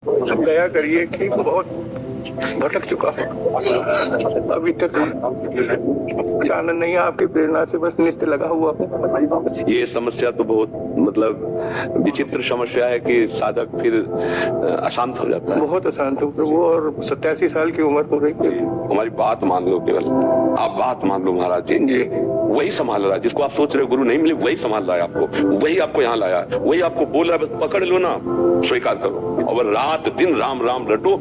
दया करिए कि बहुत भटक चुका हूँ, अभी तक आनंद नहीं है, आपकी प्रेरणा से बस नित्य लगा हुआ हूँ। ये समस्या तो बहुत मतलब विचित्र समस्या है कि साधक फिर अशांत हो जाता है। बहुत अशांत हूँ प्रभु, और 87 साल की उम्र हो रही है। हमारी बात मान लो, केवल आप बात मान लो महाराज जी। वही संभाल रहा है जिसको आप सोच रहे हो गुरु नहीं मिले, वही संभाल रहा है आपको, वही आपको यहाँ लाया, वही आपको बोल रहा है, बस पकड़ लो ना, स्वीकार करो और रात दिन राम राम रटो।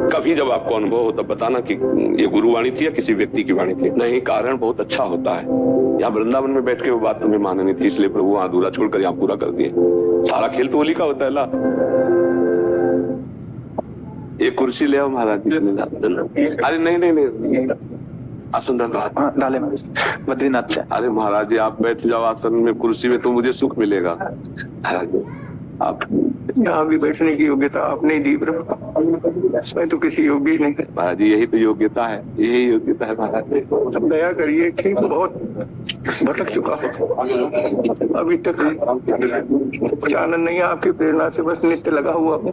कभी जब आपको अनुभव हो तब बताना कि ये गुरुवाणी थी या किसी व्यक्ति की वाणी थी। नहीं, कारण बहुत अच्छा होता है। यहाँ वृंदावन में बैठ के वो बात तुम्हें माननी थी, इसलिए प्रभु वहां अधूरा छोड़कर यहाँ पूरा कर दिए। सारा खेल तो होली का होता है ला। एक कुर्सी ले आओ महाराज जी। अरे नहीं नहीं नहीं, आसन डाले बद्रीनाथ से। अरे महाराज जी आप बैठ जाओ आसन में, कुर्सी में तो मुझे सुख मिलेगा। आप यहाँ भी बैठने की योग्यता आपने ही दी प्रभु, मैं तो किसी योग्य ही नहीं। महाराज जी यही तो योग्यता है, यही योग्यता है महाराज जी। दया करिए कि बहुत भटक चुका हूँ, अभी तक आनंद नहीं है, आपकी प्रेरणा से बस नित्य लगा हुआ हूँ।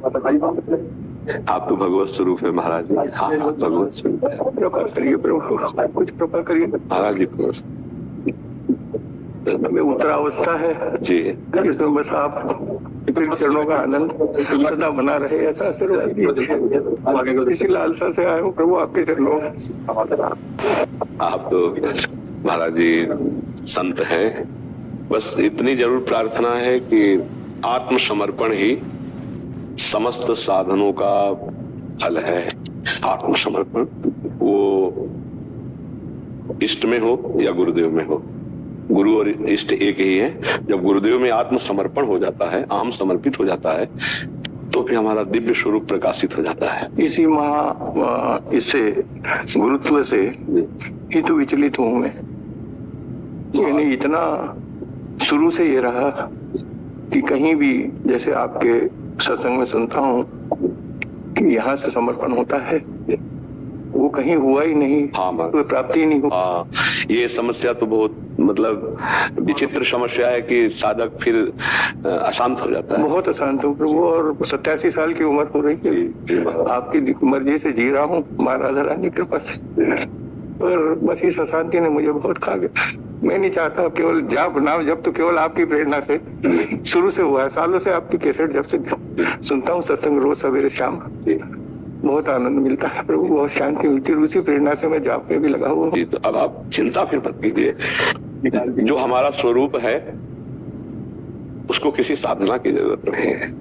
आप तो भगवत स्वरूप है महाराज जी। हाँ भगवत स्वरूप है। कृपा करिए प्रभु, कुछ कृपा करिए महाराज जी। में उत्तरावस्था है जी, जिसमें बस आप चरणों का आनंद सदा बना रहे, ऐसा आशीर्वाद दीजिए। इसी लालसा से आए हूँ प्रभु आपके चरणों। आप तो महाराज जी संत हैं, बस इतनी जरूर प्रार्थना है कि आत्मसमर्पण ही समस्त साधनों का फल है। आत्मसमर्पण, वो इष्ट में हो या गुरुदेव में हो, गुरु और इष्ट एक ही है। जब गुरुदेव में आत्मसमर्पण हो जाता है, आम समर्पित हो जाता है, तो फिर हमारा दिव्य स्वरूप प्रकाशित हो जाता है। इसी इससे गुरुत्व से ही तो विचलित हूँ मैं। यानी इतना शुरू से ये रहा कि कहीं भी जैसे आपके सत्संग में सुनता हूँ कि यहाँ से समर्पण होता है, वो कहीं हुआ ही नहीं। हाँ, कोई प्राप्ति ही नहीं हुई। हाँ, ये समस्या तो बहुत मतलब विचित्र समस्या है कि साधक फिर अशांत हो जाता है। बहुत अशांत हूँ प्रभु, और 87 साल की उम्र हो रही है। आपकी मर्जी से जी रहा हूँ, महाराजा रानी की कृपा से, पर बस इस अशांति ने मुझे बहुत खा गया। मैं नहीं चाहता केवल जाप नाम जब तो केवल आपकी प्रेरणा से शुरू से हुआ है। सालों से आपकी कैसेट जब से सुनता हूँ सत्संग, रोज सवेरे शाम, बहुत आनंद मिलता है प्रभु, बहुत शांति मिलती है। उसी प्रेरणा से मैं जाप में भी लगा हुआ हूँ। तो अब आप चिंता फिर मत कीजिए, जो हमारा स्वरूप है उसको किसी साधना की जरूरत नहीं है।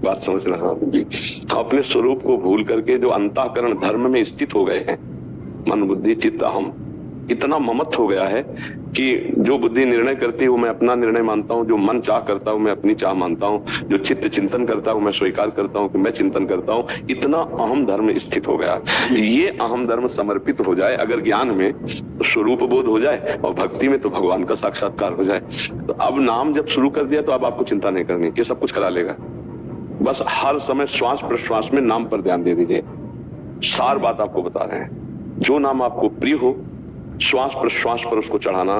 बात समझ रहा हूँ। अपने स्वरूप को भूल करके जो अंतःकरण धर्म में स्थित हो गए हैं, मन बुद्धि चित्त अहम, इतना ममत्व हो गया है कि जो बुद्धि निर्णय करती है वो मैं अपना निर्णय मानता हूँ, जो मन चाह करता हूँ मैं अपनी चाह मानता हूँ, जो चित्त चिंतन करता हूँ मैं स्वीकार करता हूँ कि मैं चिंतन करता हूँ। इतना अहम धर्म स्थित हो गया। ये अहम धर्म समर्पित हो जाए अगर ज्ञान में, तो स्वरूप बोध हो जाए, और भक्ति में तो भगवान का साक्षात्कार हो जाए। तो अब नाम जब शुरू कर दिया तो अब आपको चिंता नहीं करनी, ये सब कुछ करा लेगा। बस हर समय श्वास प्रश्वास में नाम पर ध्यान दे दीजिए। सार बात आपको बता रहे हैं, जो नाम आपको प्रिय हो श्वास प्रश्वास पर उसको चढ़ाना।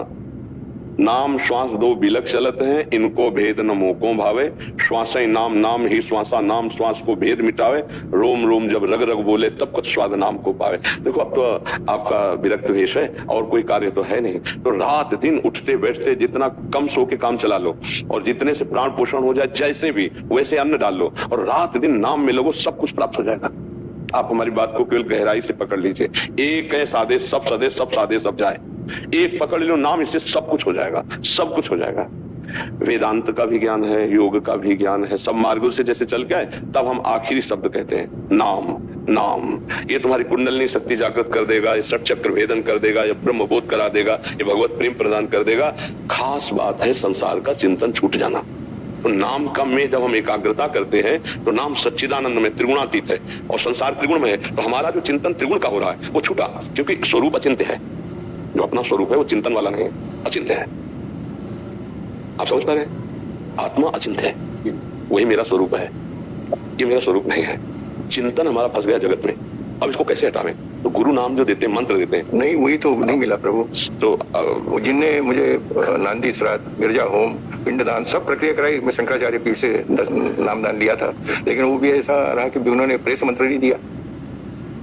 नाम श्वास दो बिलक चलत हैं, इनको भेद न मोको भावे, श्वास नाम नाम ही श्वासा नाम श्वास को भेद मिटावे, रोम रोम जब रग रग बोले तब कुछ स्वाद नाम को पावे। देखो अब तो आपका विरक्त वेश है और कोई कार्य तो है नहीं, तो रात दिन उठते बैठते जितना कम सो के काम चला लो, और जितने से प्राण पोषण हो जाए जैसे भी वैसे अन्न डाल लो, और रात दिन नाम में लगो, सब कुछ प्राप्त हो जाएगा। आप हमारी बात को केवल गहराई से पकड़ लीजिए। एक है सादे सब सदे, सब सादे सब जाए। एक पकड़ लो नाम, इससे सब कुछ हो जाएगा, सब कुछ हो जाएगा। वेदांत का भी ज्ञान है, योग का भी ज्ञान है, सब मार्गों से जैसे चल के आए तब हम आखिरी शब्द कहते हैं नाम। नाम ये तुम्हारी कुंडलिनी शक्ति जागृत कर देगा, ये षट चक्र भेदन कर देगा, ये ब्रह्म बोध करा देगा, ये भगवत प्रेम प्रदान कर देगा। खास बात है संसार का चिंतन छूट जाना। तो नाम का में जब हम एकाग्रता करते हैं तो नाम सच्चिदानंद में त्रिगुणातीत है, और संसार त्रिगुण में है, तो हमारा जो चिंतन त्रिगुण का हो रहा है वो छूटा, क्योंकि स्वरूप अचिंत्य है। जो अपना स्वरूप है वो चिंतन वाला नहीं है, अचिंत्य है। आप समझ पा रहे हैं? आत्मा अचिंत्य है, वही मेरा स्वरूप है, ये मेरा स्वरूप नहीं है। चिंतन हमारा फंस गया जगत में, अब इसको कैसे हटावें? तो गुरु नाम जो देते हैं, मंत्र देते हैं, नहीं वही तो नहीं मिला प्रभु। तो वो जिनने मुझे नांदी श्राद्ध, गिरजा होम, पिंडदान सब प्रक्रिया कराई, मैं शंकराचार्य पीठ से 10 नामदान लिया था, लेकिन वो भी ऐसा रहा कि उन्होंने प्रेस मंत्र नहीं दिया।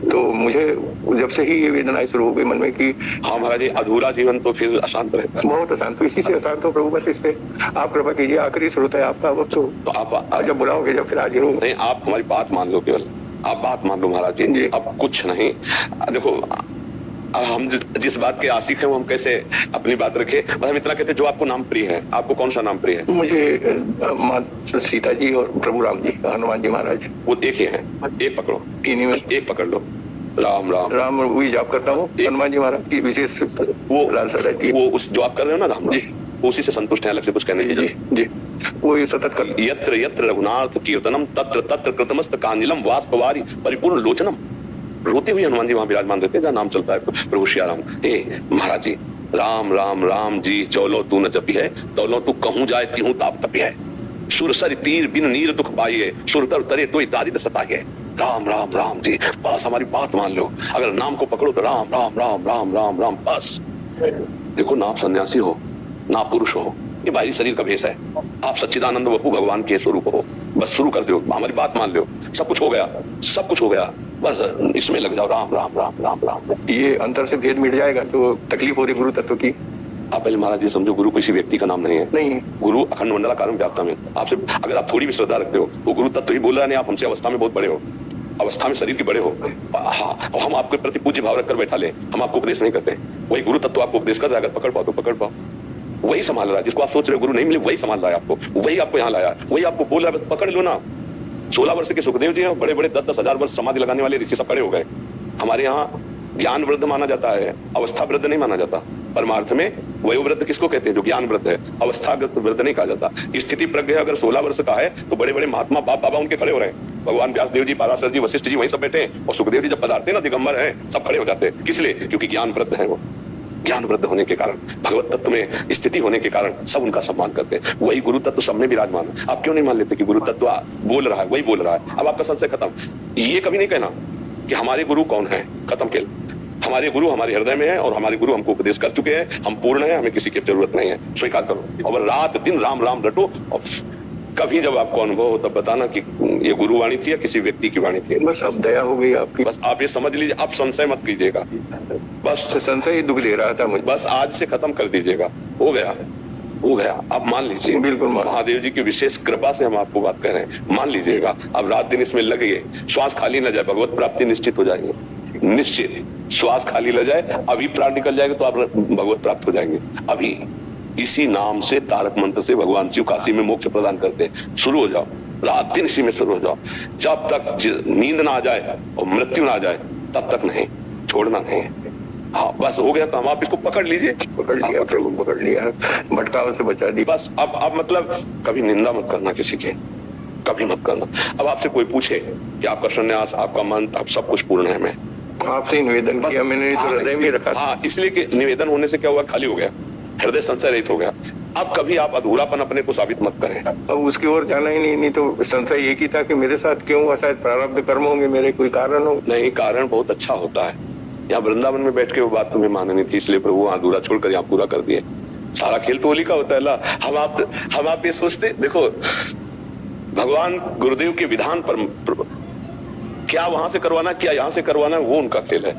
तो मुझे जब से ही ये वेदनाएं शुरू हो गई मन में कि हाँ महाराज जी, अधूरा जीवन तो फिर अशांत रहता है। बहुत अशांत, तो इसी से अशांत हो प्रभु, बस इस पे आप कृपा कीजिए, आखिरी श्रोता है आपका वक्त। तो आप जब बुलाओगे जब फिर हाजिर हूँ। नहीं, आप हमारी बात मान लो, केवल आप बात मान लो महाराज जी, अब कुछ नहीं। देखो, अब हम जिस बात के आशिक हैं वो हम कैसे अपनी बात रखें, बस हम इतना कहते जो आपको नाम प्रिय है। आपको कौन सा नाम प्रिय है? मुझे माँ सीता जी और प्रभु राम जी, हनुमान जी महाराज, वो एक ही है, एक पकड़ो, इन्हीं में एक पकड़ लो। राम राम राम वही जाप करता हूँ, हनुमान जी महाराज की विशेष वो लालसा रहती है। वो उस जो आप कर रहे हो ना राम जी, उसी से संतुष्ट है, अलग से कुछ कहने की जी जी, वो ये सतत कर। यत्र यत्र रघुनाथ कीर्तनम तत्र तत्र कृतमस्त कांजिलम वाष्पवारी परिपूर्ण लोचनम। रोते हुए हनुमान जी वहां विराजमान रहते हैं जहाँ नाम चलता है प्रभु श्री राम। हे महाराज जी, राम राम राम जी चौलो तू न जपी है, तौलो तू कहूं जाए तिहूं ताप तपी है। सुरसर तीर बिन नीर दुख पाइए, सुरतर तरे तो इत्यादि सताइए। राम राम राम जी, बस हमारी बात मान लो। अगर नाम को पकड़ो तो राम राम राम राम राम राम बस। देखो, ना आप सन्यासी हो ना पुरुष हो, ये बाहरी शरीर का भेष है। आप सच्चिदानंद बपू भगवान के स्वरूप हो, बस शुरू कर दो, हमारी बात मान लो। सब कुछ हो गया, सब कुछ हो गया, बस इसमें लग जाओ। राम राम राम राम राम। ये अंतर से भेद मिट जाएगा तो तकलीफ हो रही गुरु तत्व की। आप पहले महाराज जी समझो, गुरु किसी व्यक्ति का नाम नहीं है। नहीं, गुरु अखंड मंडलाकारं व्याप्तम है। आपसे अगर आप थोड़ी भी श्रद्धा रखते हो तो गुरु तत्व ही बोल रहा है। आप हमसे अवस्था में बहुत बड़े हो, अवस्था में शरीर के बड़े हो। हाँ, हम आपके प्रति पूज्य भाव रखकर बैठा ले, हम आपको उपदेश नहीं करते। वही गुरु तत्व आपको उपदेश कर रहा है, अगर पकड़ पाओ तो पकड़ पाओ। वही संभाल रहा है, जिसको आप सोच रहे हो गुरु नहीं मिले, वही संभाल रहा है आपको, वही आपको यहाँ लाया, वही आपको बोल रहा है, पकड़ लो ना। 16 वर्ष के सुखदेव जी हैं, बड़े बड़े 10-10 हजार वर्ष समाधि लगाने वाले ऋषि सब खड़े हो गए। हमारे यहाँ ज्ञान वृद्ध माना जाता है, अवस्था वृद्ध नहीं माना जाता। परमार्थ में वयोवृद्ध किसको कहते हैं? जो ज्ञान वृद्ध है, अवस्था वृद्ध नहीं कहा जाता। स्थिति प्रज्ञ अगर 16 वर्ष का है तो बड़े बड़े महात्मा बाप बाबा उनके खड़े हो रहे हैं। भगवान व्यासदेव जी, पाराशर जी, वशिष्ठ जी वहीं सब बैठे हैं, और सुखदेव जी जब पधारते ना दिगंबर हैं, सब खड़े हो जाते हैं। किस लिए? क्योंकि ज्ञान वृद्ध है। वो ज्ञान वृद्ध होने के कारण, भगवत तत्व में स्थिति होने के कारण सब उनका सम्मान करते हैं। वही गुरु तत्व सब में विराजमान है। आप क्यों नहीं मान लेते कि गुरु तत्व बोल रहा है, वही बोल रहा है? अब आपका संशय खत्म। ये कभी नहीं कहना कि हमारे गुरु कौन है, खत्म खेल। हमारे गुरु हमारे हृदय में है, और हमारे गुरु हमको उपदेश कर चुके हैं। हम पूर्ण हैं, हमें किसी की जरूरत नहीं है। स्वीकार करो, और रात दिन राम राम रटो। और कभी जब आपको अनुभव हो तब बताना कि ये गुरु वाणी थी या किसी व्यक्ति की वाणी थी। बस अब दया हो गई आपकी। बस आप ये समझ लीजिए, आप संशय मत कीजिएगा। बस संशय ही दुख दे रहा था मुझे। बस आज से खत्म कर दीजिएगा। हो गया, हो गया। आप मान लीजिए, बिल्कुल महादेव जी की विशेष कृपा से हम आपको बात कह रहे हैं, मान लीजिएगा। अब रात दिन इसमें लगिए, श्वास खाली न जाए, भगवत प्राप्ति निश्चित हो जाएगी। निश्चित श्वास खाली न जाए, अभी प्राण निकल जाएगा तो आप भगवत प्राप्त हो जाएंगे। अभी इसी नाम से, तारक मंत्र से भगवान शिव काशी में मोक्ष प्रदान करते हैं। शुरू हो जाओ, रात दिन इसी में शुरू हो जाओ। जब तक नींद ना आ जाए और मृत्यु ना आ जाए तब तक नहीं छोड़ना नहीं। हाँ, बस हो गया काम। आप इसको पकड़ लीजिए। पकड़ लिया प्रभु, पकड़ लिया, भटकाव से बचा दी। बस अब मतलब कभी निंदा मत करना किसी की, कभी मत करना। अब आपसे कोई पूछे कि आपका संन्यास, आपका मंत्र, आप सब कुछ पूर्ण है, मैं आपसे निवेदन किया मैंने, तो हृदय में रखा। हाँ, इसलिए कि निवेदन होने से क्या हुआ? खाली हो गया, हृदय संशय रहित हो गया। अब कभी आप अधूरापन अपने को साबित मत करें। अब उसकी ओर जाना ही नहीं तो संशय एक ही था कि मेरे साथ क्यों हुआ, शायद प्रारब्ध कर्म होंगे, मेरे कोई कारण हो। नहीं, कारण बहुत अच्छा होता है। यहाँ वृंदावन में बैठ के वो बात तुम्हें माननी थी, इसलिए प्रभु अधूरा छोड़कर यहाँ पूरा कर दिए। सारा खेल तो होली का होता है। ला हम आप ये सोचते, देखो भगवान गुरुदेव के विधान पर क्या वहां से करवाना, क्या यहाँ से करवाना, वो उनका खेल है।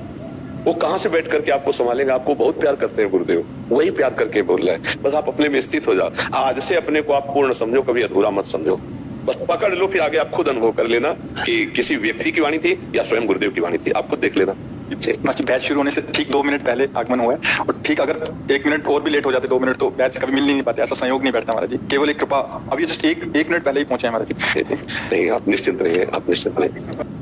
वो कहां से बैठ करके आपको संभालेंगे? आपको बहुत प्यार करते हैं गुरुदेव, वही प्यार करके बोल रहे हैं। बस आप अपने में स्थित हो जाओ। आज से अपने को आप पूर्ण समझो, कभी अधूरा मत समझो। बस पकड़ लो, फिर आगे आप खुद अनुभव कर लेना कि किसी व्यक्ति की वाणी थी या स्वयं गुरुदेव की वाणी थी। आप खुद देख लेना। बैच शुरू होने से ठीक 2 मिनट पहले आगमन हुआ है, और ठीक अगर 1 मिनट और भी लेट हो जाते, 2 मिनट, तो बैच कभी मिल नहीं पाते। ऐसा संयोग नहीं बैठता महाराज जी, केवल एक कृपा। अभी जस्ट एक मिनट पहले ही पहुंचे हैं महाराज जी। नहीं, आप निश्चिंत रहिए, आप निश्चिंत रहिए।